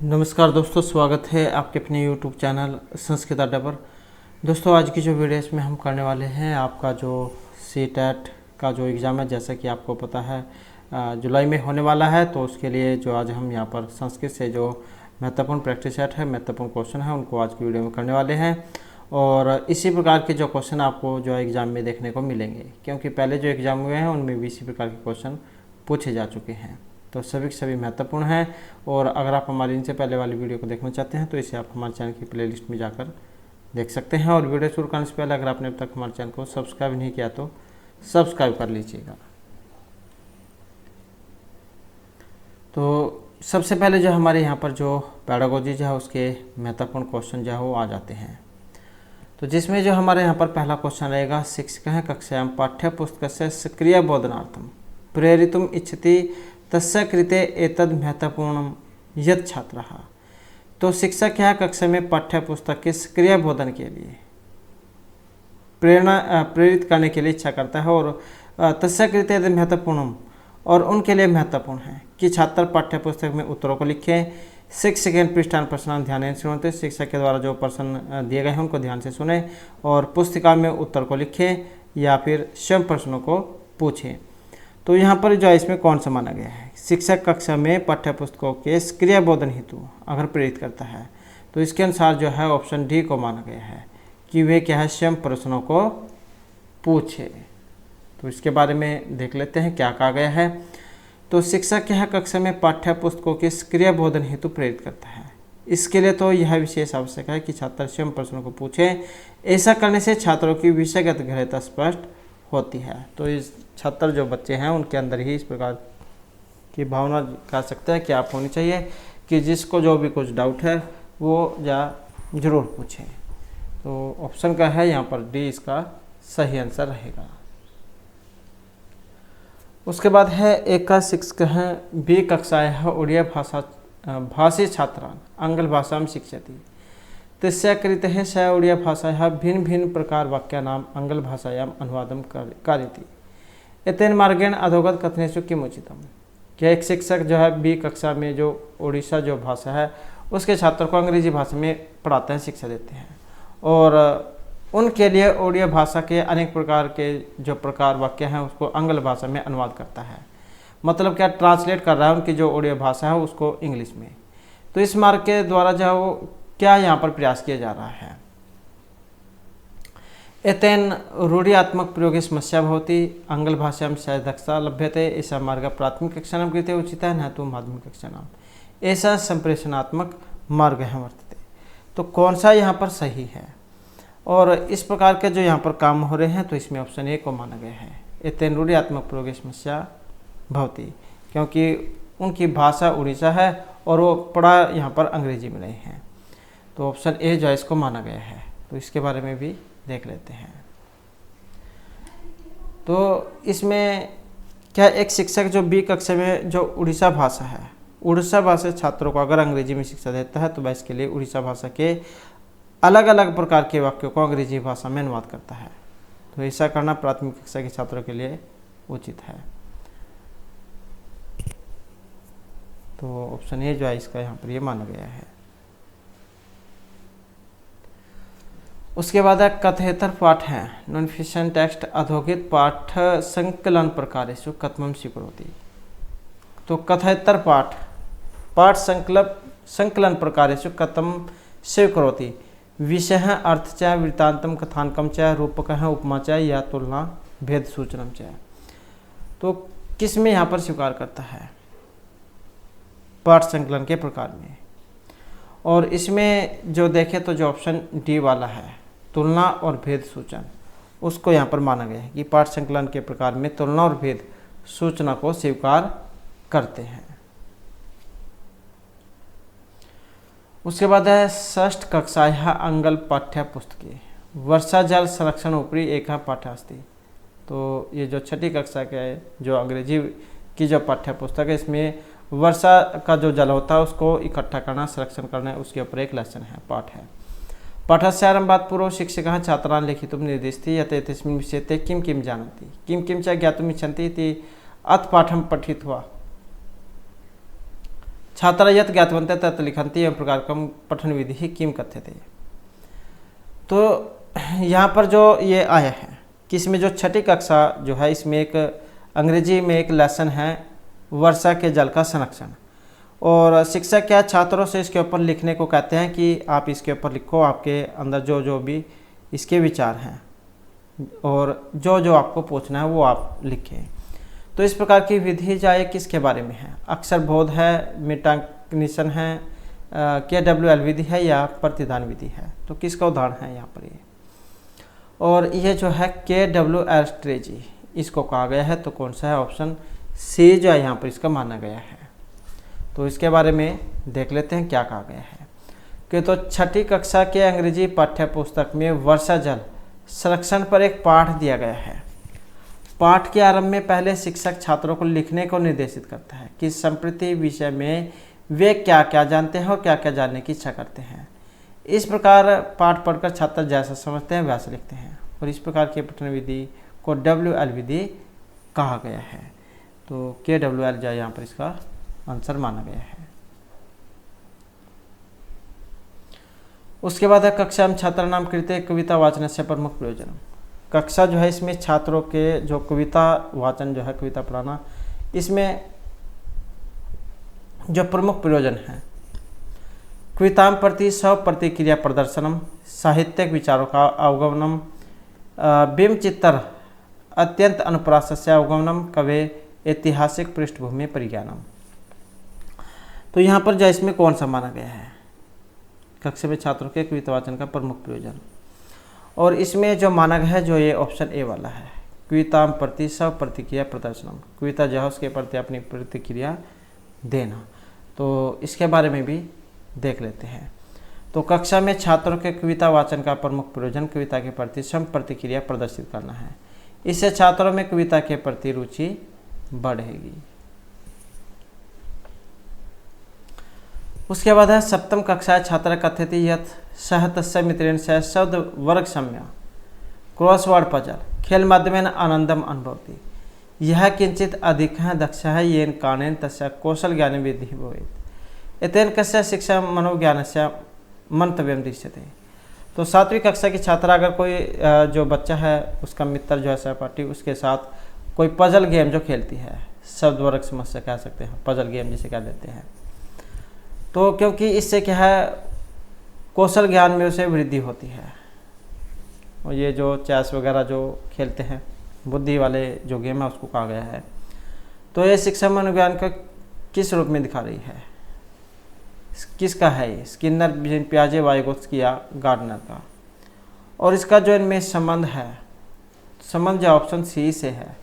नमस्कार दोस्तों, स्वागत है आपके अपने YouTube चैनल संस्कृत अड्डा पर। दोस्तों, आज की जो वीडियो इसमें हम करने वाले हैं आपका जो CTET का जो एग्ज़ाम है, जैसा कि आपको पता है जुलाई में होने वाला है। तो उसके लिए जो आज हम यहाँ पर संस्कृत से जो महत्वपूर्ण प्रैक्टिस सेट है, महत्वपूर्ण क्वेश्चन है, उनको आज की वीडियो में करने वाले हैं। और इसी प्रकार के जो क्वेश्चन आपको जो एग्ज़ाम में देखने को मिलेंगे, क्योंकि पहले जो एग्ज़ाम हुए हैं उनमें भी इसी प्रकार के क्वेश्चन पूछे जा चुके हैं। तो सभी के सभी महत्वपूर्ण हैं। और अगर आप हमारी इनसे पहले वाली वीडियो को देखना चाहते हैं तो इसे आप हमारे चैनल की प्लेलिस्ट में जाकर देख सकते हैं। और वीडियो शुरू करने से पहले अगर आपने अब तक हमारे चैनल को सब्सक्राइब नहीं किया तो सब्सक्राइब कर लीजिएगा। तो सबसे पहले जो हमारे यहाँ पर जो पेडागोजी जो है उसके महत्वपूर्ण क्वेश्चन जो है वो आ जाते हैं। तो जिसमें जो हमारे यहाँ पर पहला क्वेश्चन रहेगा, शिक्षकः कक्षायां पाठ्यपुस्तकस्य सक्रिय बोधनार्थं प्रेरितुम् इच्छति तस्य कृते एतद् महत्वपूर्णं यत् छात्रः। तो शिक्षक यहाँ कक्षा में पाठ्यपुस्तक के सक्रिय बोधन के लिए प्रेरित करने के लिए इच्छा करता है। और तस्य कृते एतद् महत्वपूर्णम, और उनके लिए महत्वपूर्ण है कि छात्र पाठ्यपुस्तक में उत्तरों को लिखें। 6 सेकेंड पृष्ठान प्रश्न ध्यान से सुनते, शिक्षक के द्वारा जो प्रश्न दिए गए हैं उनको ध्यान से सुने और पुस्तिका में उत्तर को लिखें या फिर स्वयं प्रश्नों को पूछें। तो यहाँ पर जो है इसमें कौन सा माना गया है? शिक्षक कक्षा में पाठ्यपुस्तकों के सक्रिय बोधन हेतु अगर प्रेरित करता है तो इसके अनुसार जो है ऑप्शन डी को माना गया है कि वे क्या है, स्वयं प्रश्नों को पूछे। तो इसके बारे में देख लेते हैं क्या कहा गया है। तो शिक्षक यह कक्षा में पाठ्यपुस्तकों के सक्रिय बोधन हेतु प्रेरित करता है। इसके लिए तो यह विशेष आवश्यक है कि छात्र स्वयं प्रश्नों को पूछें। ऐसा करने से छात्रों की विषयगत गहराई स्पष्ट होती है। तो इस छात्र जो बच्चे हैं उनके अंदर ही इस प्रकार की भावना कह सकते हैं कि आप होनी चाहिए कि जिसको जो भी कुछ डाउट है वो जरूर पूछें। तो ऑप्शन का है यहाँ पर डी इसका सही आंसर रहेगा। उसके बाद है एक शिक्षक है बी कक्षायाः उड़िया भाषी छात्रान् आंग्ल भाषां शिक्षति तस्य कृते स उड़िया भाषायाः भिन्न भिन्न प्रकार वाक्यानाम् आंग्ल भाषायाम् अनुवादं कारयति एतेन मार्गेण अधोगत कथनेषु किम् उचितम्। क्या एक शिक्षक जो है बी कक्षा में जो उड़ीसा जो भाषा है उसके छात्रों को अंग्रेजी भाषा में पढ़ाते हैं, शिक्षा देते हैं, और उनके लिए उड़िया भाषा के अनेक प्रकार के जो प्रकार वाक्य हैं उसको आंग्ल भाषा में अनुवाद करता है। मतलब क्या, ट्रांसलेट कर रहा है उनकी जो उड़िया भाषा है उसको इंग्लिश में। तो इस मार्ग के द्वारा जो है वो क्या यहाँ पर प्रयास किया जा रहा है? एतेन रूढ़ियात्मक प्रयोगे समस्या भवति आंग्ल भाषायां दक्षता लभ्यते ऐसा मार्ग प्राथमिक कक्षाणां कृते उचितः न तो माध्यमिक कक्षाणां, ऐसा संप्रेषणात्मक मार्ग है वर्तते। तो कौन सा यहाँ पर सही है? और इस प्रकार के जो यहाँ पर काम हो रहे हैं तो इसमें ऑप्शन ए को माना गया है। एतेन रूढ़ियात्मक प्रयोगे समस्या भवति, क्योंकि उनकी भाषा उड़ीसा है और वो पढ़ा यहाँ पर अंग्रेजी में नहीं है। तो ऑप्शन ए जो है इसको माना गया है। तो इसके बारे में भी देख लेते हैं। तो इसमें क्या, एक शिक्षक जो बी कक्षा में जो उड़ीसा भाषा है, उड़ीसा भाषा छात्रों को अगर अंग्रेजी में शिक्षा देता है तो वह इसके लिए उड़ीसा भाषा के अलग अलग प्रकार के वाक्यों को अंग्रेजी भाषा में अनुवाद करता है। तो ऐसा करना प्राथमिक कक्षा के छात्रों के लिए उचित है। तो ऑप्शन ए जो है इसका यहाँ पर ये माना गया है। उसके बाद कथयेतर पाठ है नॉन फिक्शन टेक्स्ट अधोगित पाठ संकलन प्रकारेषु कथमं स्वीकरोति। तो कथयेतर पाठ संकलन प्रकारेषु कथम स्वीकरोति। विषय अर्थ च वृत्तांतम कथानकम च रूपक उपमा च या तुलना भेद सूचनम च। तो किस में यहाँ पर स्वीकार करता है? पाठ संकलन के प्रकार में। और इसमें जो देखें तो जो ऑप्शन डी वाला है तुलना और भेद सूचन, उसको यहाँ पर माना गया है कि पाठ संकलन के प्रकार में तुलना और भेद सूचना को स्वीकार करते हैं। उसके बाद है षष्ठ कक्षायाः आंग्ल पाठ्यपुस्तके वर्षा जल संरक्षण ऊपरी एक पाठ अस्ति। तो ये जो छठी कक्षा के जो अंग्रेजी की जो पाठ्यपुस्तक है इसमें वर्षा का जो जल होता है उसको इकट्ठा करना, संरक्षण करना, उसके ऊपर एक लेसन है, पाठ है। पाठस्य आरंभात् पूर्वं शिक्षकः छात्रान् लेखितुं निर्दिशति यत् एतस्मिन् विषये ते किं किं जानन्ति किं किं च ज्ञातुम् इच्छन्ति इति अथ पाठं पठित्वा छात्रा यत् ज्ञातवन्तः तत् लिखन्ति एवं प्रकारकं पठन विधि किम कथ्यते। तो यहाँ पर जो ये आया है कि इसमें जो छठी कक्षा जो है इसमें एक अंग्रेजी में एक लेसन है वर्षा के जल का संरक्षण, और शिक्षक क्या छात्रों से इसके ऊपर लिखने को कहते हैं कि आप इसके ऊपर लिखो, आपके अंदर जो जो भी इसके विचार हैं और जो जो आपको पूछना है वो आप लिखें। तो इस प्रकार की विधि जाए किसके बारे में है, अक्षर बोध है, मेटाकॉग्निशन है, KWL विधि है या प्रतिदान विधि है। तो किसका उदाहरण है यहाँ पर ये, और ये जो है KWL स्ट्रेटजी इसको कहा गया है। तो कौन सा है, ऑप्शन सी जो है यहाँ पर इसका माना गया है। तो इसके बारे में देख लेते हैं क्या कहा गया है कि तो छठी कक्षा के अंग्रेजी पाठ्य पुस्तक में वर्षा जल संरक्षण पर एक पाठ दिया गया है। पाठ के आरंभ में पहले शिक्षक छात्रों को लिखने को निर्देशित करता है कि संप्रति विषय में वे क्या क्या जानते हैं और क्या क्या जानने की इच्छा करते हैं। इस प्रकार पाठ पढ़कर छात्र जैसा समझते हैं वैसा लिखते हैं, और इस प्रकार की पठन विधि को WL विधि कहा गया है। तो KWL जो यहाँ पर इसका आंसर माना गया है। उसके बाद है कक्षा में छात्र नाम कृते कविता वाचन से प्रमुख प्रयोजन। कक्षा जो है इसमें छात्रों के जो कविता वाचन जो है कविता पढ़ाना, इसमें जो प्रमुख प्रयोजन है कविताओं प्रति स्व प्रतिक्रिया प्रदर्शनम, साहित्यिक विचारों का अवगमनम, बिंब चित्र अत्यंत अनुप्रासस्य अवगमनम, कवे ऐतिहासिक पृष्ठभूमि परिज्ञानम। तो यहाँ पर जो इसमें कौन सा माना गया है, कक्षा में छात्रों के कविता वाचन का प्रमुख प्रयोजन, और इसमें जो माना गया है जो ये ऑप्शन ए वाला है, कविता प्रति स्व प्रतिक्रिया प्रदर्शनम, कविता जो है उसके प्रति अपनी प्रतिक्रिया देना। तो इसके बारे में भी देख लेते हैं। तो कक्षा में छात्रों के कविता वाचन का प्रमुख प्रयोजन कविता के प्रति स्व प्रतिक्रिया प्रदर्शित करना है। इससे छात्रों में कविता के प्रति रुचि बढ़ेगी। उसके बाद है सप्तम कक्षा छात्र कथयति यत् सह तस्य मित्रेण सह शब्द वर्ग सम्या क्रॉसवर्ड पजल खेल माध्यमेन आनंदम अनुभवति, यह किंचित अधिकः दक्षः येन कारणेन तस्य कौशल ज्ञाने वृद्धिः भवेत्, एतेन कस्य शिक्षा मनोज्ञानस्य मंतव्यम दृश्यते। तो सातवीं कक्षा की छात्रा अगर कोई जो बच्चा है उसका मित्र जो है सहपाठी उसके साथ कोई पजल गेम जो खेलती है, शब्द वर्ग समस्या कह सकते हैं, पजल गेम जिसे कह देते हैं, तो क्योंकि इससे क्या है कौशल ज्ञान में उसे वृद्धि होती है। और ये जो चेस वगैरह जो खेलते हैं बुद्धि वाले जो गेम है उसको कहा गया है। तो ये शिक्षा मनोविज्ञान का किस रूप में दिखा रही है, किसका है ये, स्किनर, पियाजे, वाइगोत्स्की या गार्डनर का। और इसका जो इनमें संबंध है, संबंध जो ऑप्शन सी से है,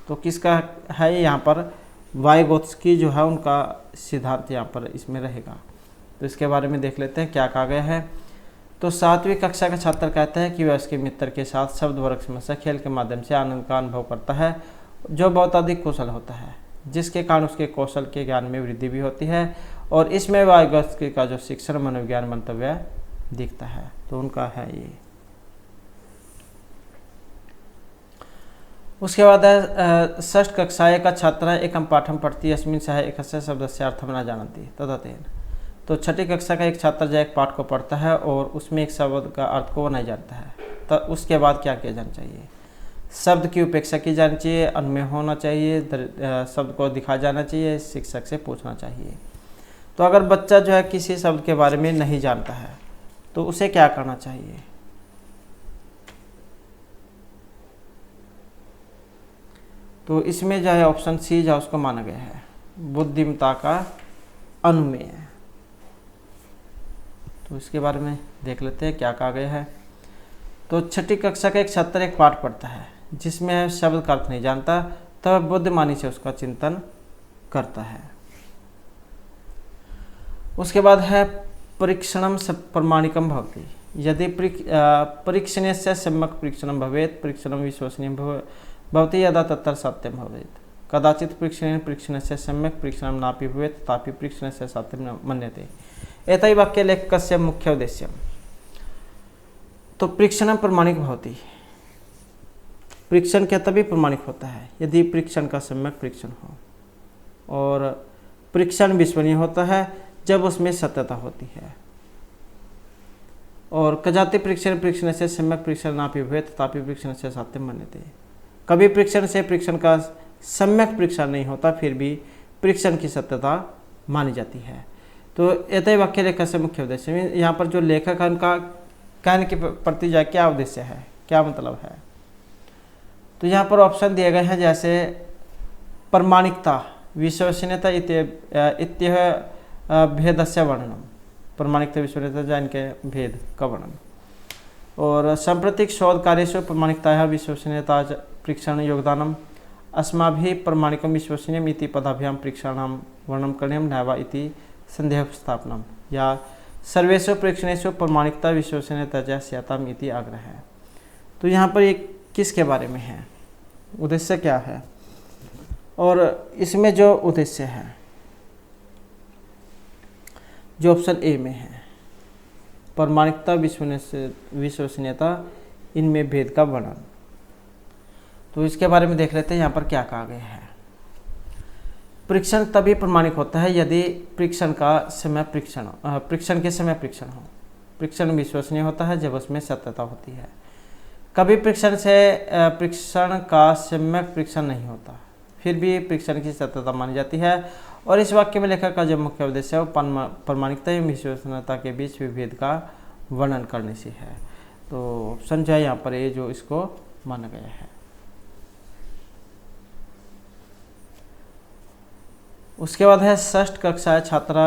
तो किसका है यहाँ पर, वाइगोत्स्की जो है उनका सिद्धांत यहाँ पर इसमें रहेगा। तो इसके बारे में देख लेते हैं क्या कहा गया है। तो सातवीं कक्षा का छात्र कहते हैं कि वह उसके मित्र के साथ शब्द वर्ग समस्या खेल के माध्यम से आनंद का अनुभव करता है, जो बहुत अधिक कुशल होता है, जिसके कारण उसके कौशल के ज्ञान में वृद्धि भी होती है, और इसमें वाइगोत्स्की का जो शिक्षण मनोविज्ञान मंतव्य दिखता है। तो उनका है ये। उसके बाद है षष्ठ कक्षाएं का छात्र एकम पाठम पढ़ती अस्मिन् सह एकस्य शब्दस्य अर्थम न जानती तथा तेन। तो छठी कक्षा का एक छात्र जो एक पाठ को पढ़ता है और उसमें एक शब्द का अर्थ को वो नहीं जानता है, तो उसके बाद क्या किया जाना चाहिए, शब्द की उपेक्षा की जानी चाहिए, अनुमेय होना चाहिए, शब्द को दिखा जाना चाहिए, शिक्षक से पूछना चाहिए। तो अगर बच्चा जो है किसी शब्द के बारे में नहीं जानता है तो उसे क्या करना चाहिए, तो इसमें जो है ऑप्शन सी जो उसको माना गया है बुद्धिमत्ता का अनुमेय। तो इसके बारे में देख लेते हैं क्या कहा गया है। तो छठी कक्षा का एक छात्र एक पाठ पढ़ता है जिसमें शब्द का अर्थ नहीं जानता, तब बुद्धिमानी से उसका चिंतन करता है। उसके बाद है परीक्षणम प्रमाणिकम भवति, यदि परीक्षणस्य सम्यक् परीक्षणम भवेत् परीक्षणम विश्वसनीयं भवति यदा तत्र सत्यं भवेत्, कदाचित् परीक्षणस्य सम्यक् परीक्षणं नापि भवेत् तथापि परीक्षणस्य सत्यं मन्यते। एतैः वाक्ये लेखकस्य मुख्य उद्देश्यम्। तो परीक्षण प्रमाणिक भवति, परीक्षण क्या तभी प्रमाणिक होता है यदि परीक्षण का सम्यक परीक्षण हो, और परीक्षण विश्वसनीय होता है जब उसमें सत्यता होती है। और कजाति परीक्षण से सम्यक परीक्षण नापि भवेत् तथापि परीक्षण से सत्यम मन्यते। कभी परीक्षण से परीक्षण का सम्यक परीक्षण नहीं होता, फिर भी परीक्षण की सत्यता मानी जाती है। तो एतय वाक्य लेखक से मुख्य उद्देश्य में यहाँ पर जो लेखक है उनका कहने के प्रति जो क्या उद्देश्य है, क्या मतलब है, तो यहाँ पर ऑप्शन दिए गए हैं जैसे प्रमाणिकता, विश्वसनीयता इत्यह भेदस्य वर्णनम, प्रमाणिकता विश्वसनीयता जा इनके भेद का वर्णन। और सांप्रतिक शोध कार्येषु प्रमाणिकतायाः विश्वसनीयता परीक्षण योगदानम अस्माभिः प्रमाणिकं विश्वसनीयम् इति पदाभ्यां परीक्षाणां वर्णनं करणीयं नैव इति संदेहस्थापनम, या सर्वेषु परीक्षणेषु प्रमाणिकता विश्वसनीयता च स्याताम् इति आग्रह है। तो यहाँ पर ये किसके बारे में है, उद्देश्य क्या है, और इसमें जो उद्देश्य है जो ऑप्शन ए में है प्रमाणिकता विश्वसनीयता इनमें भेद का वर्णन, तो इसके बारे में देख लेते हैं यहाँ पर क्या कहा गया है। परीक्षण तभी प्रमाणिक होता है यदि परीक्षण के समय परीक्षण हो। परीक्षण विश्वसनीय होता है जब उसमें सत्यता होती है। कभी परीक्षण का सम्यक परीक्षण नहीं होता, फिर भी परीक्षण की सत्यता मानी जाती है। और इस वाक्य में लेखक का जो मुख्य उद्देश्य है वो प्रमाणिकता एवं विश्वसनीयता के बीच विभेद का वर्णन करने से है। तो ऑप्शन जो है यहाँ पर ये जो इसको माना गया है। उसके बाद है षष्ठ कक्षा छात्रा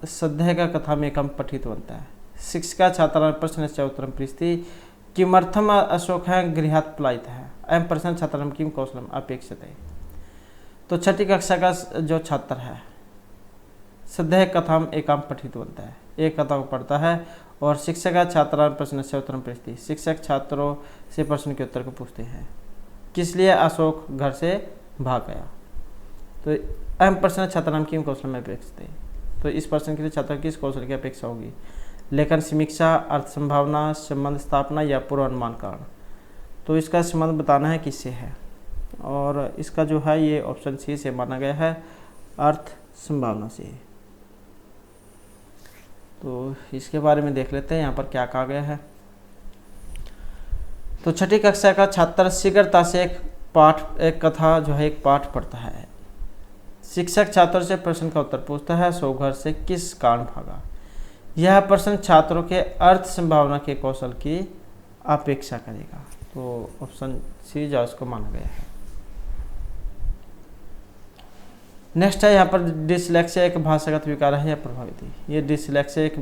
सद्य का कथा में एकम पठितवन्तः है। शिक्षिका छात्रा प्रश्नस्य उत्तरं पृच्छति किमर्थम अशोकः गृहात् पलायितः अयं प्रश्न छात्राणां किं कौशलम् अपेक्षते। तो छठी कक्षा का जो छात्र है सद्य कथाम एकाम पठितवन्तः है, एक कथा को पढ़ता है और शिक्षक छात्रा प्रश्न से उत्तर पृच्छति, शिक्षक छात्रों से प्रश्न के उत्तर को पूछते हैं किस लिए अशोक घर से भाग गया। तो अहम प्रश्न छात्राणां किं कौशलम् अपेक्षते, तो इस प्रश्न के लिए छात्र किस कौशल की अपेक्षा होगी, लेखन समीक्षा, अर्थ संभावना, संबंध स्थापना या पूर्वानुमान कारण। तो इसका संबंध बताना है किससे है, और इसका जो है ये ऑप्शन सी से माना गया है, अर्थ संभावना से। तो इसके बारे में देख लेते हैं यहाँ पर क्या कहा गया है। तो छठी कक्षा का छात्र शीघ्रता से एक कथा जो है एक पाठ पढ़ता है। शिक्षक छात्रों से प्रश्न का उत्तर पूछता है, सो घर से किस कारण भागा। यह प्रश्न छात्रों के अर्थ संभावना के कौशल की अपेक्षा करेगा। तो ऑप्शन सी जो उसको माना गया है। नेक्स्ट है यहाँ पर डिसलेक्सिया एक भाषागत विकार है या प्रभावित है। ये डिसलेक्सिया एक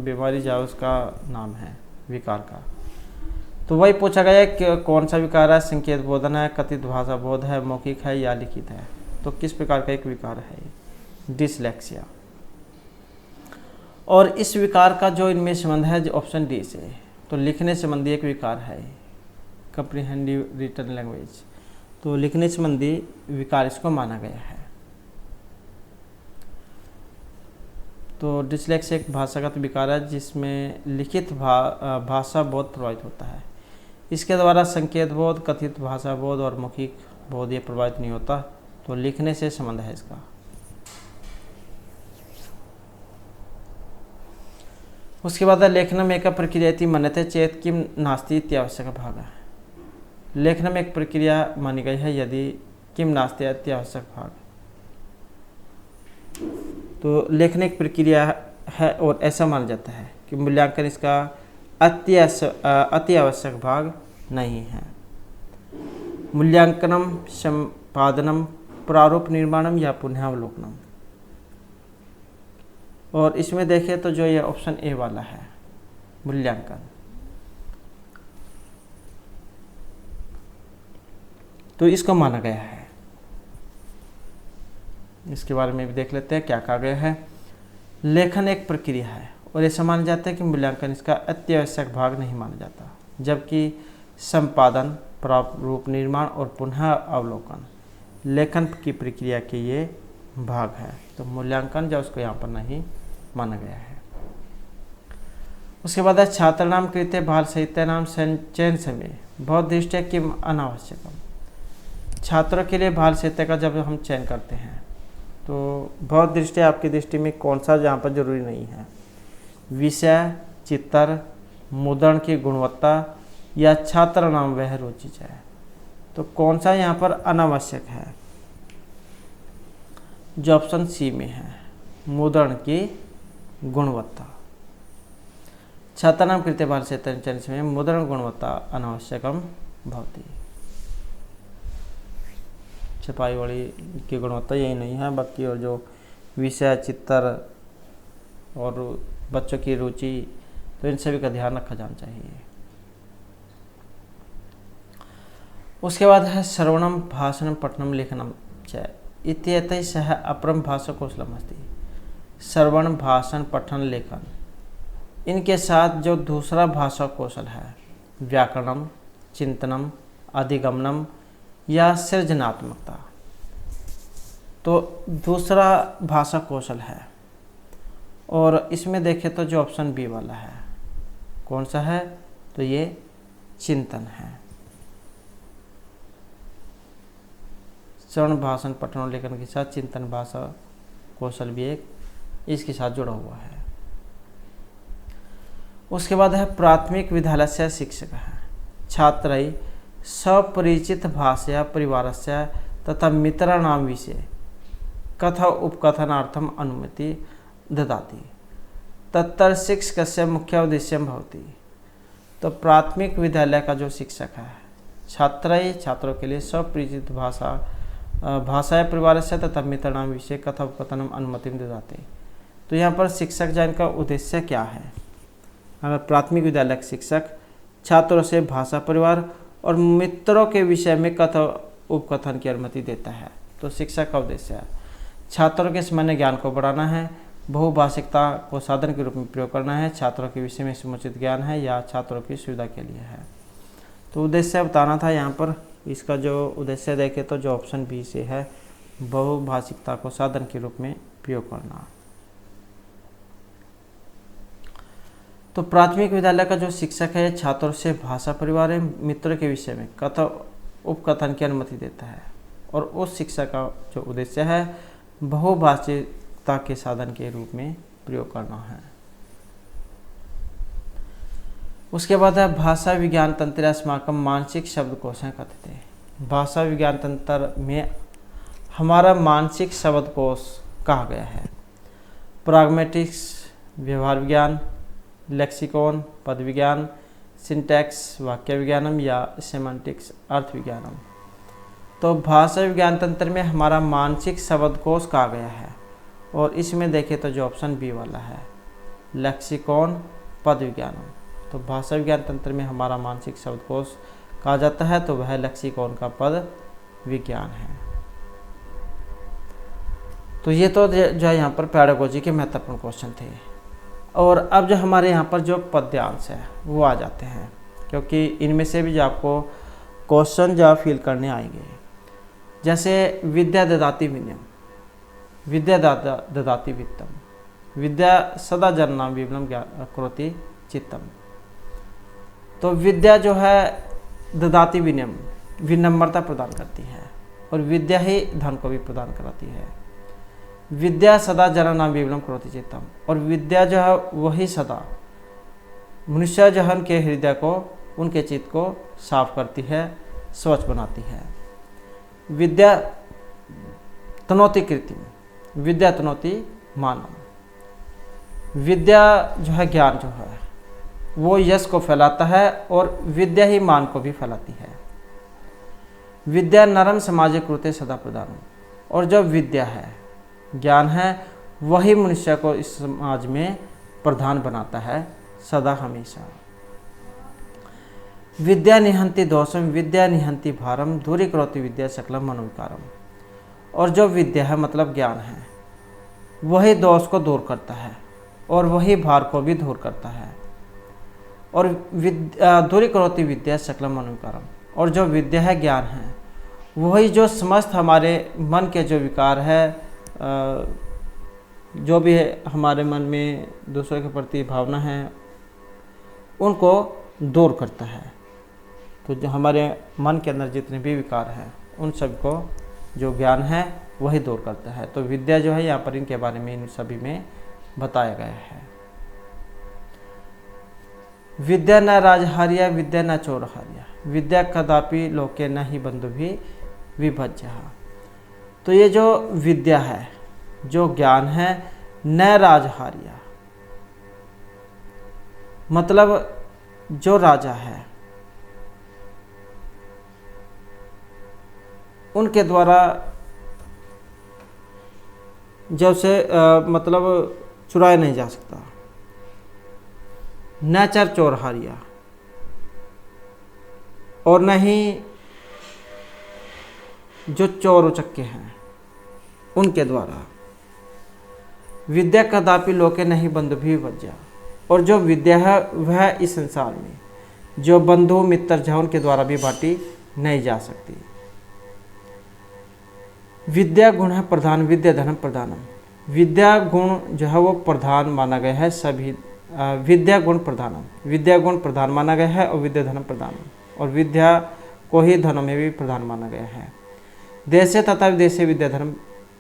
बीमारी जो उसका नाम है विकार का। तो वही पूछा गया है कि कौन सा विकार है, संकेत बोधन है, कथित भाषा बोध है, मौखिक है या लिखित है। तो किस प्रकार का एक विकार है डिसलेक्सिया। और इस विकार का जो इनमें संबंध है जो ऑप्शन डी से, तो लिखने संबंधी एक विकार है कंप्रीहेंडिव रिटन लैंग्वेज। तो लिखने संबंधी विकार इसको माना गया है। तो डिसलेक्सिया एक भाषागत विकार है जिसमें लिखित भाषा बोध प्रभावित होता है। इसके द्वारा संकेत बोध, कथित भाषा बोध और मौखिक बोध ये प्रभावित नहीं होता। तो लिखने से संबंध है इसका। उसके बाद लेखनम एक प्रक्रिया मन्यते चेत किम नास्ति इत्यावश्यक भाग है। लेखनम एक प्रक्रिया मानी गई है यदि किम नास्ति इत्यावश्यक भाग। तो लेखन एक प्रक्रिया है और ऐसा माना जाता है कि मूल्यांकन इसका अति आवश्यक भाग नहीं है। मूल्यांकनम, संपादनम, प्रारूप निर्माणम या पुनरावलोकनम। और इसमें देखें तो जो ये ऑप्शन ए वाला है मूल्यांकन, तो इसको माना गया है। इसके बारे में भी देख लेते हैं क्या कहा गया है। लेखन एक प्रक्रिया है और ऐसा माना जाता है कि मूल्यांकन इसका अत्यावश्यक भाग नहीं माना जाता, जबकि संपादन, प्रारूप निर्माण और पुनः अवलोकन लेखन की प्रक्रिया के ये भाग है। तो मूल्यांकन जो उसको यहाँ पर नहीं माना गया है। उसके बाद है छात्राणाम कृते बाल साहित्यानाम चयन समय बौद्धिष्ट किम अनावश्यकम। छात्रों के लिए बाल साहित्य का जब हम चयन करते हैं तो बहुत दृष्टि आपकी दृष्टि में कौन सा यहाँ पर जरूरी नहीं है? विषय, चित्र, मुद्रण की गुणवत्ता या छात्र नाम वह रुचि है। तो कौन सा यहाँ पर अनावश्यक है? जो ऑप्शन सी में है, मुद्रण की गुणवत्ता। छात्राणां कृते भारतीय में मुद्रण गुणवत्ता अनावश्यकम भवति। छपाई वाली की गुणवत्ता यही नहीं है, बाकी और जो विषय, चित्र और बच्चों की रुचि, तो इन सभी का ध्यान रखा जाना चाहिए। उसके बाद है श्रवणम, भाषणम, पठनम, लेखनम च इत्येतैः सह अपरम भाषाकौशलम अस्ति। श्रवण, भाषण, पठन, लेखन, इनके साथ जो दूसरा भाषा कौशल है, व्याकरणम, चिंतनम, अधिगमनम या सृजनात्मकता, तो दूसरा भाषा कौशल है। और इसमें देखें तो जो ऑप्शन बी वाला है, कौन सा है? तो ये चिंतन है। श्रवण, भाषण, पठन और लेखन के साथ चिंतन भाषा कौशल भी एक इसके साथ जुड़ा हुआ है। उसके बाद है प्राथमिक विद्यालय से शिक्षक है छात्रै सपरिचित भाषया परिवारस्य तथा मित्राणां विषये कथा उपकथनार्थम अनुमति ददाति तत्र शिक्षकस्य मुख्य उद्देश्यं भवति। तो प्राथमिक विद्यालय का जो शिक्षक है छात्रों के लिए सपरिचित भाषा परिवार से तथा मित्राणां विषय कथा उपकथनम अनुमति ददाति। तो यहाँ पर शिक्षक जान का उद्देश्य क्या है? अगर प्राथमिक विद्यालय के शिक्षक छात्रों से भाषा, परिवार और मित्रों के विषय में कथा उपकथन की अनुमति देता है, तो शिक्षक का उद्देश्य है छात्रों के सामान्य ज्ञान को बढ़ाना है, बहुभाषिकता को साधन के रूप में प्रयोग करना है, छात्रों के विषय में समुचित ज्ञान है या छात्रों की सुविधा के लिए है। तो उद्देश्य बताना था यहाँ पर। इसका जो उद्देश्य देखे तो जो ऑप्शन बी से है, बहुभाषिकता को साधन के रूप में प्रयोग करना। तो प्राथमिक विद्यालय का जो शिक्षक है छात्रों से भाषा, परिवार एवं मित्रों के विषय में कथा उपकथन की अनुमति देता है, और उस शिक्षक का जो उद्देश्य है बहुभाषिकता के साधन के रूप में प्रयोग करना है। उसके बाद है भाषा विज्ञान तंत्र अस्माकं मानसिक शब्दकोश कथते हैं। भाषा विज्ञान तंत्र में हमारा मानसिक शब्दकोश कहा गया है। प्राग्मेटिक्स व्यवहार विज्ञान, लेक्सिकॉन पद विज्ञान, सिंटैक्स वाक्य विज्ञानम या सेमांटिक्स अर्थ विज्ञानम। तो भाषा विज्ञान तंत्र में हमारा मानसिक शब्दकोश कहा गया है, और इसमें देखें तो जो ऑप्शन बी वाला है लेक्सिकॉन पद विज्ञानम। तो भाषा विज्ञान तंत्र में हमारा मानसिक शब्दकोश कहा जाता है, तो वह लेक्सिकॉन का पद विज्ञान है। तो ये तो जो है यहाँ पर पैडागोजी के महत्वपूर्ण क्वेश्चन थे। और अब जो हमारे यहाँ पर जो पद्यांश है वो आ जाते हैं, क्योंकि इनमें से भी जो आपको क्वेश्चन जो फिल करने आएंगे, जैसे विद्या ददाति विनयम, विद्या ददाति वित्तम, विद्या सदा जननाम विमलम करोति चित्तम। तो विद्या जो है ददाति विनयम, विनम्रता प्रदान करती है, और विद्या ही धन को भी प्रदान कराती है। विद्या सदा जननाम विमलम करोति चित्तम, और विद्या जो है वही सदा मनुष्य जहन के हृदय को, उनके चित्त को साफ करती है, स्वच्छ बनाती है। विद्या तनोति कृतिम, विद्या तनोति मानम। विद्या जो है ज्ञान जो है वो यश को फैलाता है, और विद्या ही मान को भी फैलाती है। विद्या नरम समाज कृते सदा प्रदान, और जो विद्या है ज्ञान है वही मनुष्य को इस समाज में प्रधान बनाता है सदा हमेशा। विद्या निहंति दोषम, विद्या निहंति भारम, दूरी करोति विद्या सकलम मनोविकारम। और जो विद्या है मतलब ज्ञान है, वही दोष को दूर करता है और वही भार को भी दूर करता है। और दूरी करोति विद्या सकलम मनोविकारम, और जो विद्या है ज्ञान है वही जो समस्त हमारे मन के जो विकार है, जो भी है हमारे मन में दूसरों के प्रति भावना है, उनको दूर करता है। तो जो हमारे मन के अंदर जितने भी विकार हैं उन सब को जो ज्ञान है वही दूर करता है। तो विद्या जो है यहाँ पर इनके बारे में इन सभी में बताया गया है। विद्या न राजहार्या विद्या न चोरहार्या विद्या कदापि लोके न ही बंधु भी विभज्य। तो ये जो विद्या है, जो ज्ञान है, न राजहार्या मतलब जो राजा है उनके द्वारा जो से मतलब चुराया नहीं जा सकता। न चर चोरहारिया और न ही जो चोर उचक्के हैं उनके द्वारा। विद्या कदापि लोके नहीं बंधु भी विभज्य। और जो विद्या है वह इस संसार में जो बंधु मित्र है उनके द्वारा भी बांटी नहीं जा सकती। विद्या गुण है प्रधान विद्या धर्म प्रधानम। विद्या गुण जो है वो प्रधान माना गया है सभी। विद्या गुण प्रधानम, विद्या गुण प्रधान माना गया है और विद्या धर्म प्रधानम, और विद्या को ही धर्म में भी प्रधान माना गया है। देशे तथा विदेशे विद्या धर्म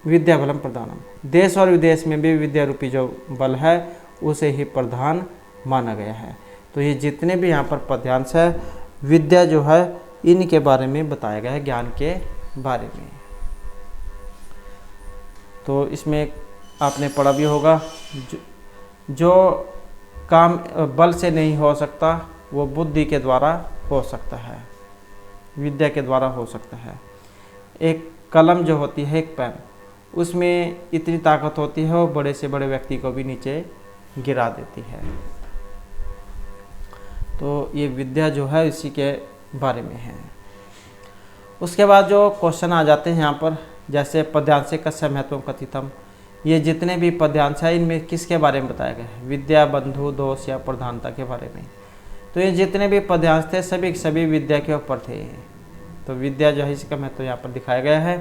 विद्या बलम प्रधानम। देश और विदेश में भी विद्या रूपी जो बल है उसे ही प्रधान माना गया है। तो ये जितने भी यहाँ पर पद्यांश है विद्या जो है इनके बारे में बताया गया है, ज्ञान के बारे में। तो इसमें आपने पढ़ा भी होगा जो काम बल से नहीं हो सकता वो बुद्धि के द्वारा हो सकता है, विद्या के द्वारा हो सकता है। एक कलम जो होती है, एक पेन, उसमें इतनी ताकत होती है वो बड़े से बड़े व्यक्ति को भी नीचे गिरा देती है। तो ये विद्या जो है इसी के बारे में है। उसके बाद जो क्वेश्चन आ जाते हैं यहाँ पर, जैसे पद्यांश कस्य महत्व कथितम, ये जितने भी पद्यांश है इनमें किसके बारे में बताया गया है? विद्या, बंधु, दोष या प्रधानता के बारे में। तो ये जितने भी पद्यांश थे सभी विद्या के ऊपर थे। तो विद्या जो है इसका महत्व यहाँ पर दिखाया गया है।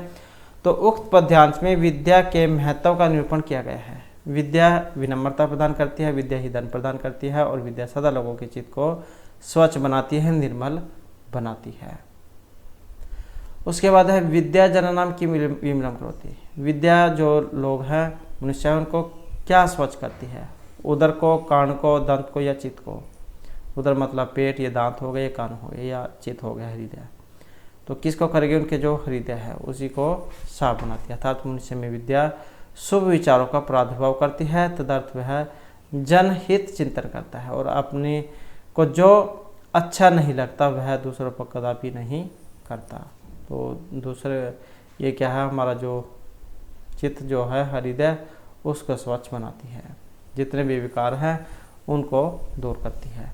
तो उक्त पद्यांश में विद्या के महत्व का निरूपण किया गया है। विद्या विनम्रता प्रदान करती है, विद्या ही धन प्रदान करती है, और विद्या सदा लोगों के चित्त को स्वच्छ बनाती है, निर्मल बनाती है। उसके बाद है विद्या जननाम की विमलम करोति। विद्या जो लोग हैं मनुष्य उनको क्या स्वच्छ करती है? उदर को, कान को, दंत को या चित्त को। उदर मतलब पेट, ये दांत हो गए, ये कान हो गए, या चित्त हो गया हृदय। तो किसको करेगी? उनके जो हृदय है उसी को साफ बनाती है। अर्थात मनुष्य में विद्या शुभ विचारों का प्रादुर्भाव करती है, तदर्थ वह जनहित चिंतन करता है, और अपने को जो अच्छा नहीं लगता वह दूसरों पर कदापि नहीं करता। तो दूसरे ये क्या है, हमारा जो चित्त जो है हृदय उसको स्वच्छ बनाती है, जितने भी विकार हैं उनको दूर करती है।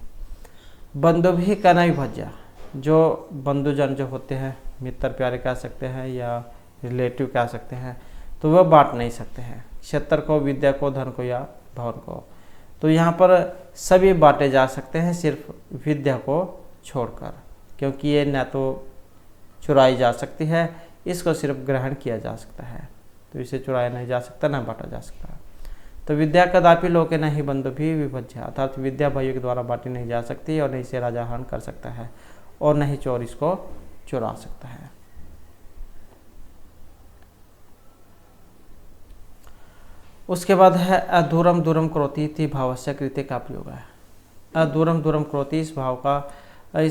बंधु भी कहना विभज्य, जो बंधुजन जो होते हैं, मित्र प्यारे कह सकते हैं या रिलेटिव कह सकते हैं, तो वह बांट नहीं सकते हैं क्षेत्र को, विद्या को, धन को या भवन को। तो यहाँ पर सभी बांटे जा सकते हैं सिर्फ विद्या को छोड़कर, क्योंकि ये न तो चुराई जा सकती है, इसको सिर्फ ग्रहण किया जा सकता है। तो इसे चुराया नहीं जा सकता, ना बांटा जा सकता। तो विद्या कदापि लोके नहीं बंधु भी विभज्य, अर्थात विद्या भाइयों के द्वारा बांटी नहीं जा सकती, और नहीं से राजा हरण कर सकता है, और नहीं चोर इसको चुरा सकता है। उसके बाद है अधूरम दूरम करोति इति भावस्य कृते का प्रयोग है। अधूरम दूरम करोति इस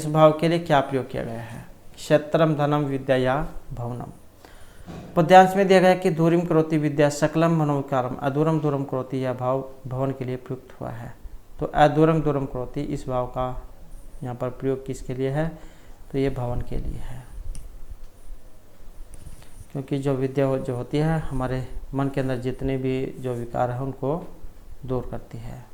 भाव के लिए क्या प्रयोग किया गया है? क्षेत्रम, धनम, विद्या या भवनम। पद्यांश में दिया गया है कि दूरिम करोति विद्या सकलम मनोविकारम, अधूरम दूरम करोति यह भाव भवन के लिए प्रयुक्त हुआ है। तो अधूरम दूरम करोति इस भाव का यहाँ पर प्रयोग किसके लिए है? तो ये भवन के लिए है, क्योंकि जो विद्या जो होती है हमारे मन के अंदर जितने भी जो विकार है उनको दूर करती है।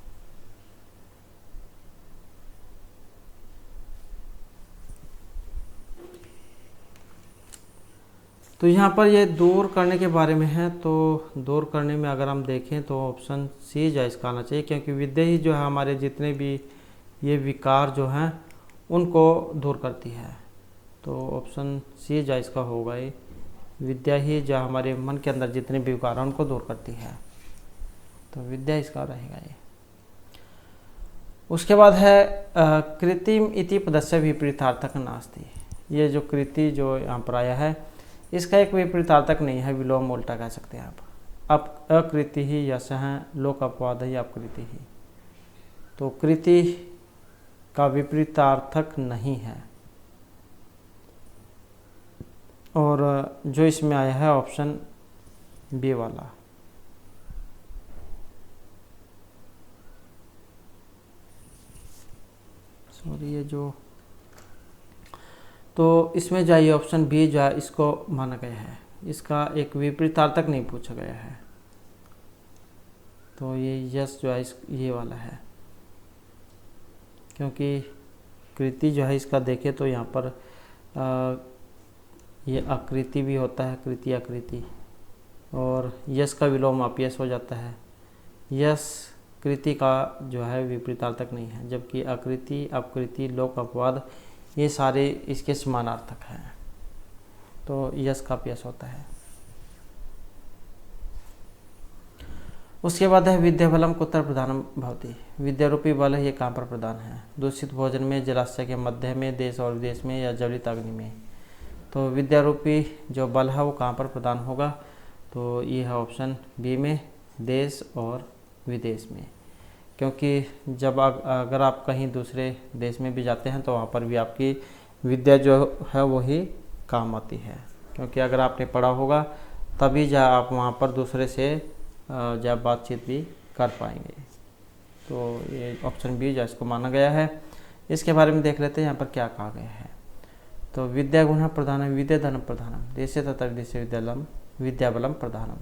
तो यहाँ पर ये दूर करने के बारे में है। तो दूर करने में अगर हम देखें तो ऑप्शन सी जायज़ का आना चाहिए, क्योंकि विद्या ही जो है हमारे जितने भी ये विकार जो हैं उनको दूर करती है। तो ऑप्शन सी जायज़ का होगा, ये विद्या ही जो हमारे मन के अंदर जितने भी विकार हैं उनको दूर करती है। तो विद्या इसका रहेगा ये। उसके बाद है कृतिम इति पदस्य विपरीतार्थक नास्ति। ये जो कृति जो यहाँ पर आया है इसका एक विपरीतार्थक नहीं है, विलोम उल्टा कह सकते हैं आप। अकृति ही यश है, लोक अपवाद ही अकृति ही। तो कृति का विपरीतार्थक नहीं है। और जो इसमें आया है ऑप्शन बी वाला। सॉरी, ये जो तो इसमें जो ये ऑप्शन बी जो है इसको माना गया है, इसका एक विपरीतार्थक नहीं पूछा गया है। तो ये यस जो है ये वाला है, क्योंकि कृति जो है इसका देखें तो यहाँ पर ये आकृति भी होता है, कृति आकृति, और यश का विलोम अपयश हो जाता है। यश कृति का जो है विपरीतार्थक नहीं है, जबकि आकृति, अपकृति, लोक, अपवाद ये सारे इसके समानार्थक हैं। तो यश का अपयश होता है। उसके बाद है विद्या बलम कुत्र प्रधानम भवति। विद्या रूपी बल ये कहाँ पर प्रदान है? दूषित भोजन में, जलाशय के मध्य में, देश और विदेश में, या ज्वलित अग्नि में। तो विद्या रूपी जो बल है वो कहाँ पर प्रदान होगा? तो ये है ऑप्शन बी में, देश और विदेश में। क्योंकि जब अगर आप कहीं दूसरे देश में भी जाते हैं तो वहाँ पर भी आपकी विद्या जो है वही काम आती है, क्योंकि अगर आपने पढ़ा होगा तभी जा आप वहाँ पर दूसरे से जब बातचीत भी कर पाएंगे। तो ये ऑप्शन बी जो इसको माना गया है। इसके बारे में देख लेते हैं यहाँ पर क्या कहा गया है। तो विद्या गुण प्रधानम विद्या धनम प्रधानम देशे तथा विदेशे विद्या बलम प्रधानम,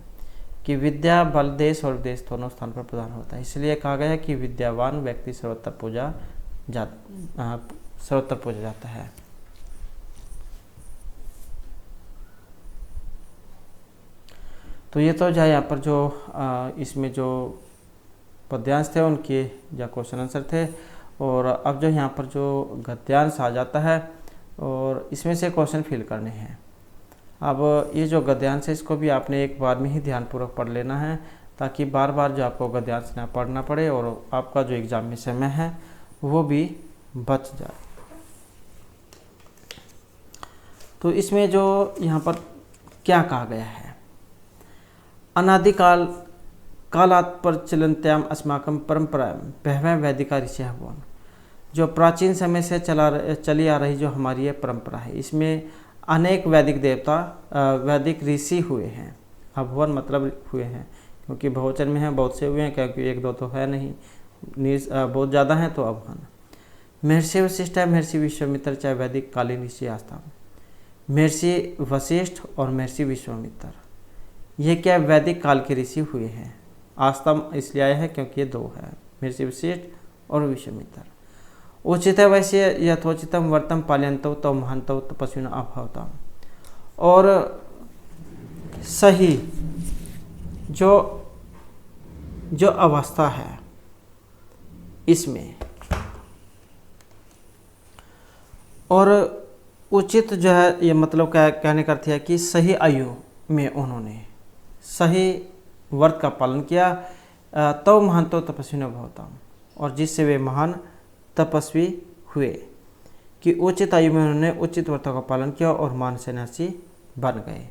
कि विद्या बल देश और विदेश दोनों स्थान पर प्रदान होता है। इसलिए कहा गया है कि विद्यावान व्यक्ति सर्वत्र पूजा जाता है। तो ये तो जाए यहाँ पर जो इसमें जो पद्यांश थे उनके या क्वेश्चन आंसर थे। और अब जो यहाँ पर जो गद्यांश आ जाता है और इसमें से क्वेश्चन फिल करने हैं। अब ये जो गद्यांश है इसको भी आपने एक बार में ही ध्यानपूर्वक पढ़ लेना है, ताकि बार बार जो आपको गद्यांश ना पढ़ना पड़े और आपका जो एग्जाम में समय है वो भी बच जाए। तो इसमें जो यहाँ पर क्या कहा गया है, अनादिकाल कालात् प्रचलन्त्याम अस्माकं परंपरायां बहवः वैदिका ऋषयः भवन्। जो प्राचीन समय से चली आ रही जो हमारी ये परंपरा है, इसमें अनेक वैदिक देवता वैदिक ऋषि हुए हैं। अभवन मतलब हुए हैं, क्योंकि बहुवचन में है, बहुत से हुए हैं, क्योंकि एक दो तो है नहीं, बहुत ज़्यादा हैं तो अभवन। महर्षि वशिष्ठ है, महर्षि विश्वामित्र, चाहे वैदिक कालीन ऋषि आस्था। महर्षि वशिष्ठ और महर्षि विश्वामित्र ये क्या वैदिक काल के ऋषि हुए हैं। आस्तम इसलिए आया है क्योंकि ये दो है, महर्षि वशिष्ठ और विश्वामित्र। उचित वैश्य यथोचितम वर्तम पालयंतो तो महंतो तपस्विन अभवतम। और सही जो अवस्था है इसमें, और उचित जो है ये मतलब क्या कहने का अर्थ है कि सही आयु में उन्होंने सही व्रत का पालन किया, तो महंतो तपस्वी न भवता, और जिससे वे महान तपस्वी हुए, कि उचित आयु में उन्होंने उचित व्रतों का पालन किया और महान सन्यासी बन गए।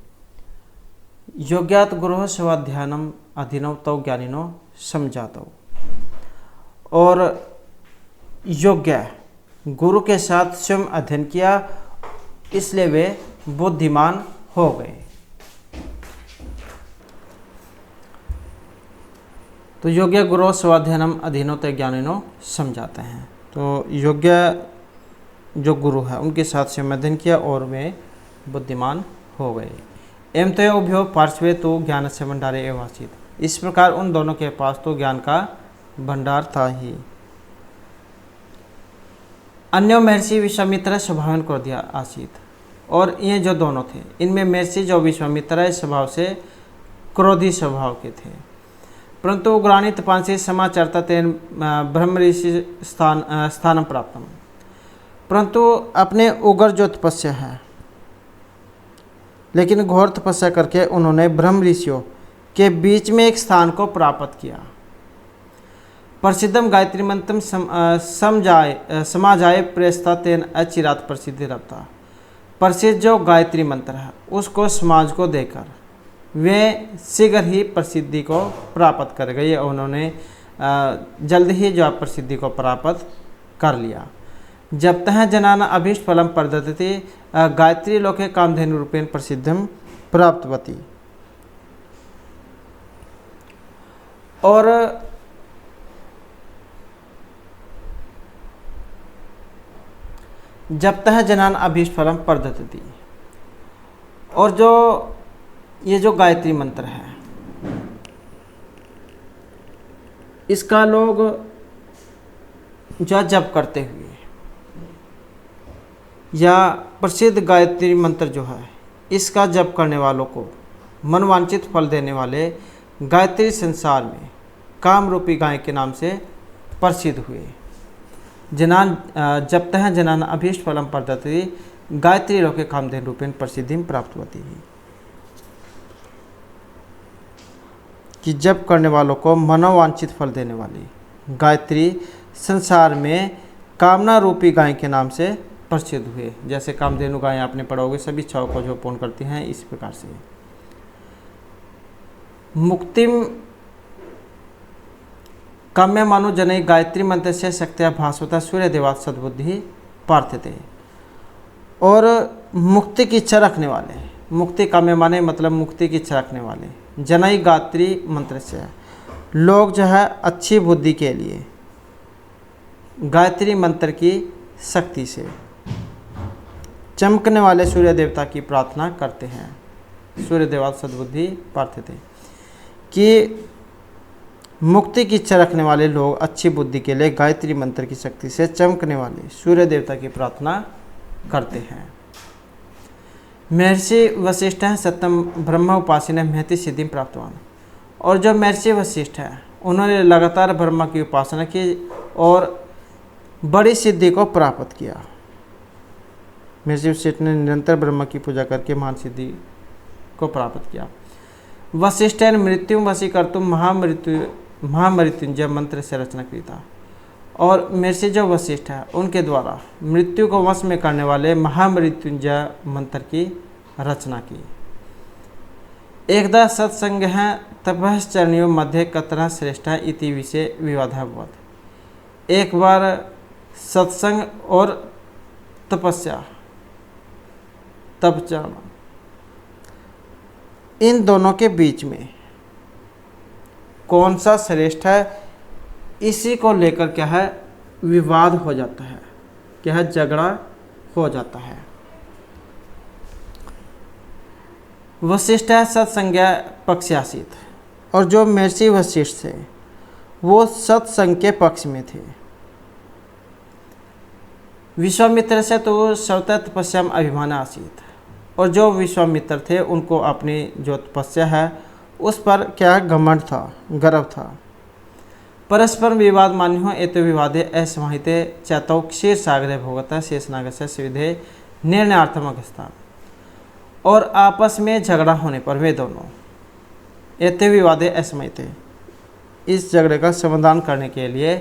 योग्यात गुरु स्वाध्यानम अधीनव तो ज्ञानिनो समझातो। और योग्य गुरु के साथ स्वयं अध्ययन किया, इसलिए वे बुद्धिमान हो गए। तो योग्य गुरु स्वाध्यानम अधीनो ते ज्ञानिनो समझाते हैं। तो योग्य जो गुरु है उनके साथ स्वयं अध्ययन किया और वे बुद्धिमान हो गए। एम तो उभयो पार्श्वे तो ज्ञान से भंडारे एवं आसीत। इस प्रकार उन दोनों के पास तो ज्ञान का भंडार था ही। अन्य महर्षि विश्वामित्र स्वभावन को दिया आसीत। और ये जो दोनों थे इनमें महर्षि जो विश्वामित्र है स्वभाव से क्रोधी स्वभाव के थे, परंतु ग्राणी तपांसी समाचरता तेन ब्रह्म ऋषि स्थान प्राप्त। परंतु अपने उग्र जो तपस्या है, लेकिन घोर तपस्या करके उन्होंने ब्रह्म ऋषियों के बीच में एक स्थान को प्राप्त किया। प्रसिद्धम गायत्री मंत्रम समाजाय प्रेस्ता तेन अचिरात प्रसिद्धि रखता। प्रसिद्ध जो गायत्री मंत्र है उसको समाज को देकर वे शीघ्र ही प्रसिद्धि को प्राप्त कर गए। उन्होंने जल्द ही जो प्रसिद्धि को प्राप्त कर लिया। जप्तः जनाना अभीष्ट फलम प्रददति गायत्री लोके कामधेनु रूपेण प्रसिद्धम प्राप्तवती। और जप्तः जनाना अभीष्ट फलम प्रददति, और जो ये जो गायत्री मंत्र है इसका लोग जो जप करते हुए या प्रसिद्ध गायत्री मंत्र जो है इसका जप करने वालों को मनवांछित फल देने वाले गायत्री संसार में काम रूपी गाय के नाम से प्रसिद्ध हुए। जनान जप्तः जनान अभीष्ट फलम प्रददति गायत्री लोके कामधेनु रूपेण प्रसिद्धिं प्राप्तवती, कि जप करने वालों को मनोवांछित फल देने वाली गायत्री संसार में कामना रूपी गाय के नाम से प्रसिद्ध हुए। जैसे कामधेनु गाय आपने पढ़ोगे सभी इच्छाओं को जो पूर्ण करती हैं, इस प्रकार से मुक्तिम काम्य मानो जनई गायत्री मंत्र से शक्तिया भास्वता सूर्य देवात सद्बुद्धि प्रार्थते। और मुक्ति की इच्छा रखने वाले, मुक्ति काम्य माने मतलब मुक्ति की इच्छा रखने वाले, जनई गायत्री मंत्र से लोग जो है अच्छी बुद्धि के लिए गायत्री मंत्र की शक्ति से चमकने वाले सूर्य देवता की प्रार्थना करते हैं। सूर्य देवता सद्बुद्धि प्रार्थते, कि मुक्ति की इच्छा रखने वाले लोग अच्छी बुद्धि के लिए गायत्री मंत्र की शक्ति से चमकने वाले सूर्य देवता की प्रार्थना करते हैं। महर्षि वशिष्ठ हैं सत्यम ब्रह्म उपासना महति सिद्धि प्राप्तवान। और जो महर्षि वशिष्ठ है उन्होंने लगातार ब्रह्मा की उपासना की और बड़ी सिद्धि को प्राप्त किया। महर्षि वशिष्ठ ने निरंतर ब्रह्मा की पूजा करके महान सिद्धि को प्राप्त किया। वशिष्ठ ने मृत्यु वशीकर्तुम महामृत्युंजय मंत्र से रचना की था। और महर्षि जो वशिष्ठ है उनके द्वारा मृत्यु को वश में करने वाले महामृत्युंजय मंत्र की रचना की। एकदा सत्संग है तपश्चरणियों मध्य कतना श्रेष्ठ इति विषय विवादावत। एक बार सत्संग और तपस्या तपचरण इन दोनों के बीच में कौन सा श्रेष्ठ है, इसी को लेकर क्या है विवाद हो जाता है, क्या है झगड़ा हो जाता है। वशिष्ठ सत्संज्ञा पक्षासीत, और जो महर्षि वशिष्ठ थे वो सत्संग के पक्ष में थे। विश्वामित्र से तो सर्वतः तपस्या में अभिमान आसीत, और जो विश्वामित्र थे उनको अपनी जो तपस्या है उस पर क्या घमंड था, गर्व था। परस्पर विवाद मान्य हो एत विवादे असमाहिते चैतौ क्षीर सागरे भोगता शेषनाग से सुविधे निर्णयार्थम अगस्तान। और आपस में झगड़ा होने पर वे दोनों एत विवादे असमाहिते, इस झगड़े का समाधान करने के लिए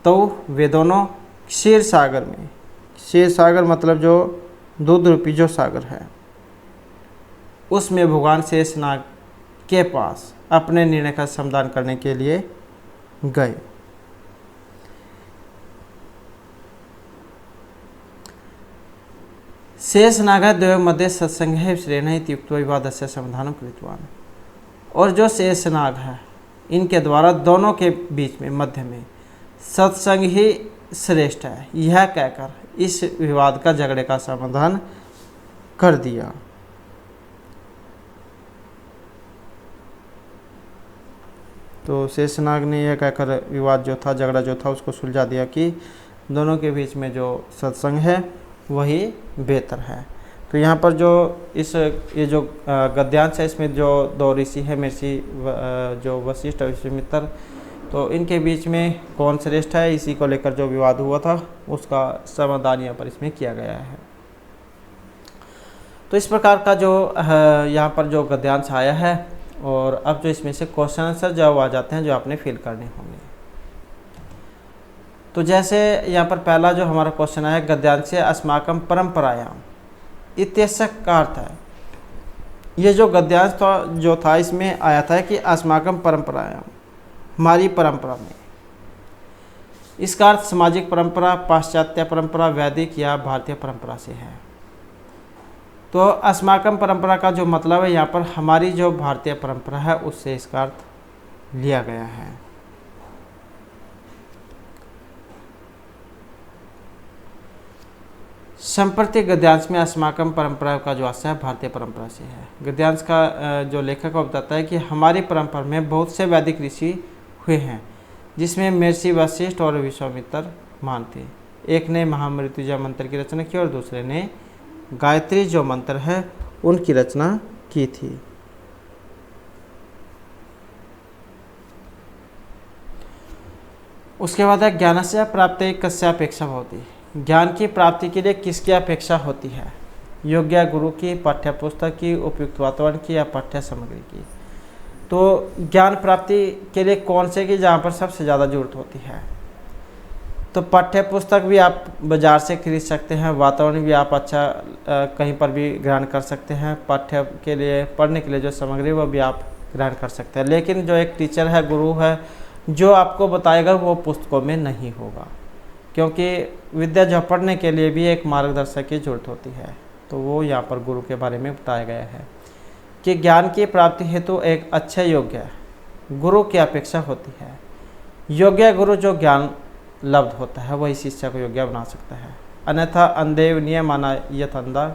तो वे दोनों क्षीर सागर में, क्षीर सागर मतलब जो दूध रूपी जो सागर है उसमें भगवान शेषनाग के पास अपने निर्णय का समाधान करने के लिए गए। शेषनाग द्वयोः मध्ये सत्संगः श्रेणः इति उक्त्वा विवादस्य समाधानं कृतवान्। और जो शेषनाग है इनके द्वारा दोनों के बीच में मध्य में सत्संग ही श्रेष्ठ है यह कहकर इस विवाद का झगड़े का समाधान कर दिया। तो शेषनाग ने यह कहकर विवाद जो था, झगड़ा जो था उसको सुलझा दिया कि दोनों के बीच में जो सत्संग है वही बेहतर है। तो यहाँ पर जो ये जो गद्यांश है इसमें जो दो ऋषि है महर्षि जो वशिष्ठ और विश्वामित्र, तो इनके बीच में कौन श्रेष्ठ है इसी को लेकर जो विवाद हुआ था उसका समाधान यहाँ पर इसमें किया गया है। तो इस प्रकार का जो यहाँ पर जो गद्यांश आया है, और अब जो इसमें से क्वेश्चन आंसर जवाब आ जाते हैं जो आपने फिल करने होंगे। तो जैसे यहाँ पर पहला जो हमारा क्वेश्चन आया गद्यांश अस्माकं परंपरायाम, इत्यस्य का अर्थ है, ये जो गद्यांश जो था इसमें आया था कि अस्माकं परंपरायाम, हमारी परंपरा में। इसका अर्थ सामाजिक परंपरा, पाश्चात्य परंपरा, वैदिक या भारतीय परंपरा से है। तो अस्माकं परंपरा का जो मतलब है यहाँ पर हमारी जो भारतीय परंपरा है उससे इसका अर्थ लिया गया है। संप्रति गद्यांश में अस्माकं परंपरा का जो आशय है भारतीय परंपरा से है। गद्यांश का जो लेखक को बताता है कि हमारी परंपरा में बहुत से वैदिक ऋषि हुए हैं, जिसमें महर्षि वशिष्ठ और विश्वामित्र महान थे। एक ने महामृत्युंजय मंत्र की रचना की और दूसरे ने गायत्री जो मंत्र है उनकी रचना की थी। उसके बाद है ज्ञानस्य प्राप्ति कस्य अपेक्षा भवति। ज्ञान की प्राप्ति के लिए किसकी अपेक्षा होती है? योग्य गुरु की, पाठ्य पुस्तक की, उपयुक्त वातावरण की या पाठ्य सामग्री की। तो ज्ञान प्राप्ति के लिए कौन से की जहाँ पर सबसे ज़्यादा जरूरत होती है? तो पाठ्य पुस्तक भी आप बाज़ार से खरीद सकते हैं, वातावरण भी आप अच्छा कहीं पर भी ग्रहण कर सकते हैं, पाठ्य के लिए पढ़ने के लिए जो सामग्री वो भी आप ग्रहण कर सकते हैं। लेकिन जो एक टीचर है, गुरु है, जो आपको बताएगा वो पुस्तकों में नहीं होगा, क्योंकि विद्या जो पढ़ने के लिए भी एक मार्गदर्शक की जरूरत होती है। तो वो यहाँ पर गुरु के बारे में बताया गया है कि ज्ञान की प्राप्ति हेतु एक अच्छे योग्य गुरु की अपेक्षा होती है। योग्य गुरु जो ज्ञान लब्ध होता है वही शिष्य को योग्य बना सकता है, अन्यथा अंधेव नियमाना यथ अंधा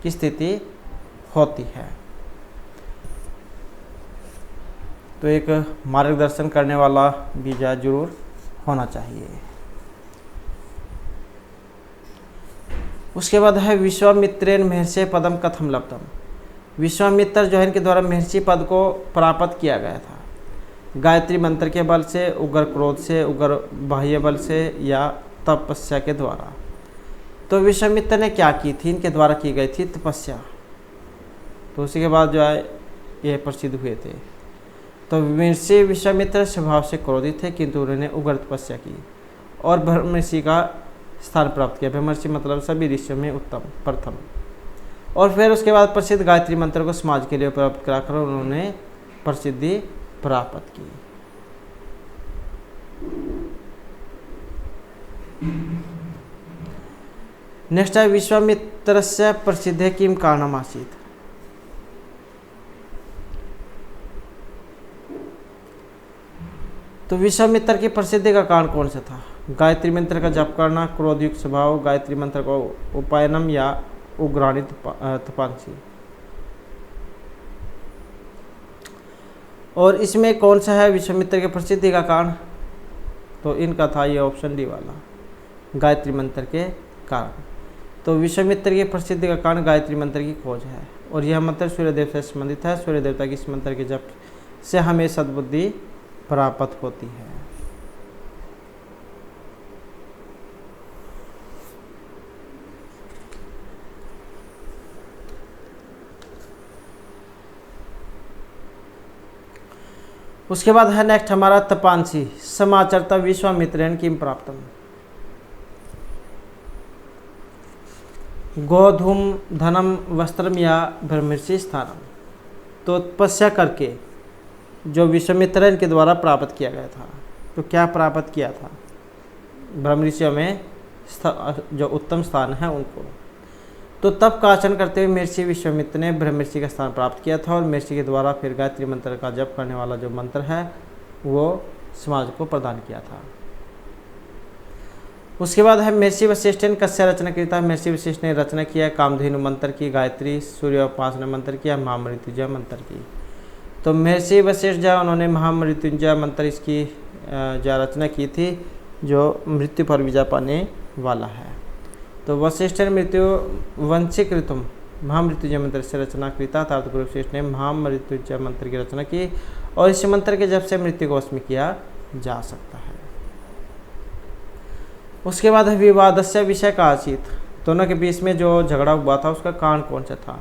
की स्थिति होती है। तो एक मार्गदर्शन करने वाला भी जरूर होना चाहिए। उसके बाद है विश्वामित्रेण महर्षि पदम कथम लब्धम। विश्वामित्र जो है इनके द्वारा महर्षि पद को प्राप्त किया गया था। गायत्री मंत्र के बल से, उग्र क्रोध से, उग्र बाह्य बल से या तपस्या के द्वारा। तो विश्वामित्र ने क्या की थी? इनके द्वारा की गई थी तपस्या। तो उसी के बाद जो है ये प्रसिद्ध हुए थे। तो महर्षि विश्वामित्र स्वभाव से क्रोधित थे, किंतु उन्होंने उग्र तपस्या की और ब्रह्मर्षि का स्थान प्राप्त किया। ब्रह्मर्षि मतलब सभी ऋषियों में उत्तम, प्रथम। और फिर उसके बाद प्रसिद्ध गायत्री मंत्र को समाज के लिए प्राप्त कराकर उन्होंने प्रसिद्धि प्राप्त की। नेक्स्ट है विश्वामित्रस्य प्रसिद्धे किम कारणम आसीत्। तो विश्वामित्र की प्रसिद्धि का कारण कौन सा था? गायत्री मंत्र का जप करना, क्रोधयुक्त स्वभाव, गायत्री मंत्र को उपायनम या उग्राणी तपांसी। और इसमें कौन सा है विश्वामित्र की प्रसिद्धि का कारण? तो इनका था ये ऑप्शन डी वाला, गायत्री मंत्र के कारण। तो विश्वामित्र की प्रसिद्धि का कारण गायत्री मंत्र की खोज है और यह मंत्र सूर्यदेव से संबंधित है। सूर्य देवता की इस मंत्र के जप से हमें सद्बुद्धि प्राप्त होती है। उसके बाद है नेक्स्ट हमारा तपांसी समाचरता विश्वामित्रेण किम प्राप्तम। गोधूम धनम वस्त्रम या ब्रह्मर्षि स्थानम। तो तपस्या करके जो विश्वामित्र के द्वारा प्राप्त किया गया था। तो क्या प्राप्त किया था? ब्रह्मर्षियों में जो उत्तम स्थान है उनको। तो तप का आचरण करते हुए महर्षि विश्वामित्र ने ब्रह्मर्षि का स्थान प्राप्त किया था और महर्षि के द्वारा फिर गायत्री मंत्र का जप करने वाला जो मंत्र है वो समाज को प्रदान किया था। उसके बाद है महर्षि वशिष्ठ ने कस्य रचना की था। महर्षि वशिष्ठ ने रचना किया कामधेनु मंत्र की, गायत्री सूर्योपासना मंत्र की या महामृत्युंजय मंत्र की। तो महर्षि वशिष्ठ जो उन्होंने महामृत्युंजय मंत्र इसकी जो रचना की थी जो मृत्यु पर विजय पाने वाला है। तो वशिष्ठ ने मृत्यु वंशिक ऋतुम महामृत्युंजय मंत्र से रचना कृता था। गुरु वशिष्ठ ने महामृत्युंजय मंत्र की रचना की और इस मंत्र के जप से मृत्यु को वश में किया जा सकता है। उसके बाद विवादस्य विषय का आसित। दोनों के बीच में जो झगड़ा हुआ था उसका कारण कौन सा था?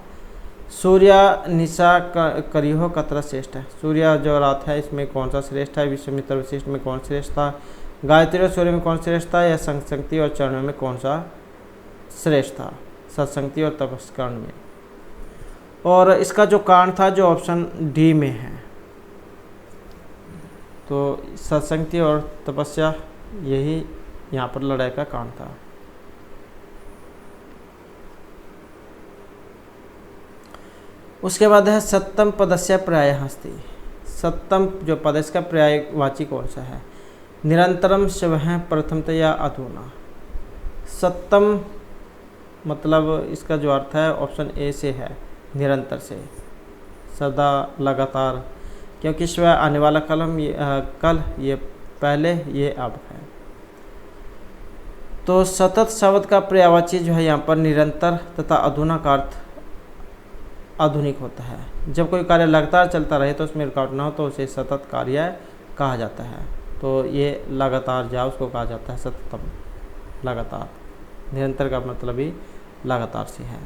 सूर्य निशा करियो कतरा श्रेष्ठ है। सूर्य जो रात है इसमें कौन सा श्रेष्ठ है? विश्वामित्र वशिष्ठ में कौन श्रेष्ठ था? गायत्री और सूर्य में कौन श्रेष्ठ था? या संशक्ति और चरणों में कौन सा श्रेष्ठ था? सत्संगति और तपस्करण में। और इसका जो कारण था जो ऑप्शन डी में है, तो सत्संगति और तपस्या यही यहाँ पर लड़ाई का कारण था। उसके बाद है सप्तम पदस्य पर्यायः अस्ति। सप्तम जो पद है इसका पर्यायवाची कौन सा है? निरंतरम शिवः प्रथमतया अधुना। सप्तम मतलब इसका जो अर्थ है ऑप्शन ए से है, निरंतर से, सदा, लगातार, क्योंकि शिवाय आने वाला कल ये पहले, ये अब है। तो सतत शब्द का पर्यायवाची जो है यहाँ पर निरंतर तथा अधुना का अर्थ आधुनिक होता है। जब कोई कार्य लगातार चलता रहे तो उसमें रुकावट न हो तो उसे सतत कार्य कहा जाता है। तो ये लगातार जाओ उसको कहा जाता है सततम, लगातार। निरंतर का मतलब ही लगातार से है।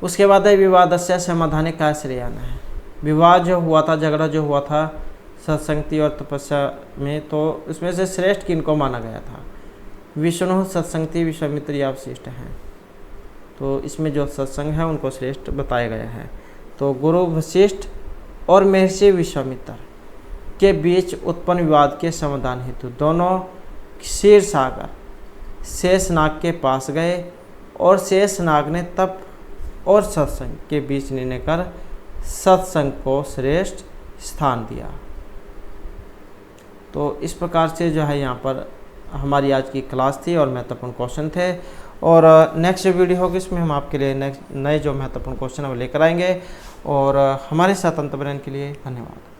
उसके बाद है विवादस्य समाधाने का श्रेयान है। विवाद जो हुआ था, झगड़ा जो हुआ था सत्संगति और तपस्या में, तो इसमें से श्रेष्ठ किनको माना गया था? विष्णु, सत्संगति, विश्वामित्र या वशिष्ठ हैं। तो इसमें जो सत्संग है उनको श्रेष्ठ बताया गया है। तो गुरु वशिष्ठ और महर्षि विश्वामित्र के बीच उत्पन्न विवाद के समाधान हेतु दोनों क्षीर सागर शेषनाग के पास गए और शेषनाग ने तप और सत्संग के बीच निर्णय कर सत्संग को श्रेष्ठ स्थान दिया। तो इस प्रकार से जो है यहाँ पर हमारी आज की क्लास थी और महत्वपूर्ण क्वेश्चन थे। और नेक्स्ट वीडियो होगी इसमें हम आपके लिए नए जो महत्वपूर्ण क्वेश्चन है वो लेकर आएंगे। और हमारे साथ अंत के लिए धन्यवाद।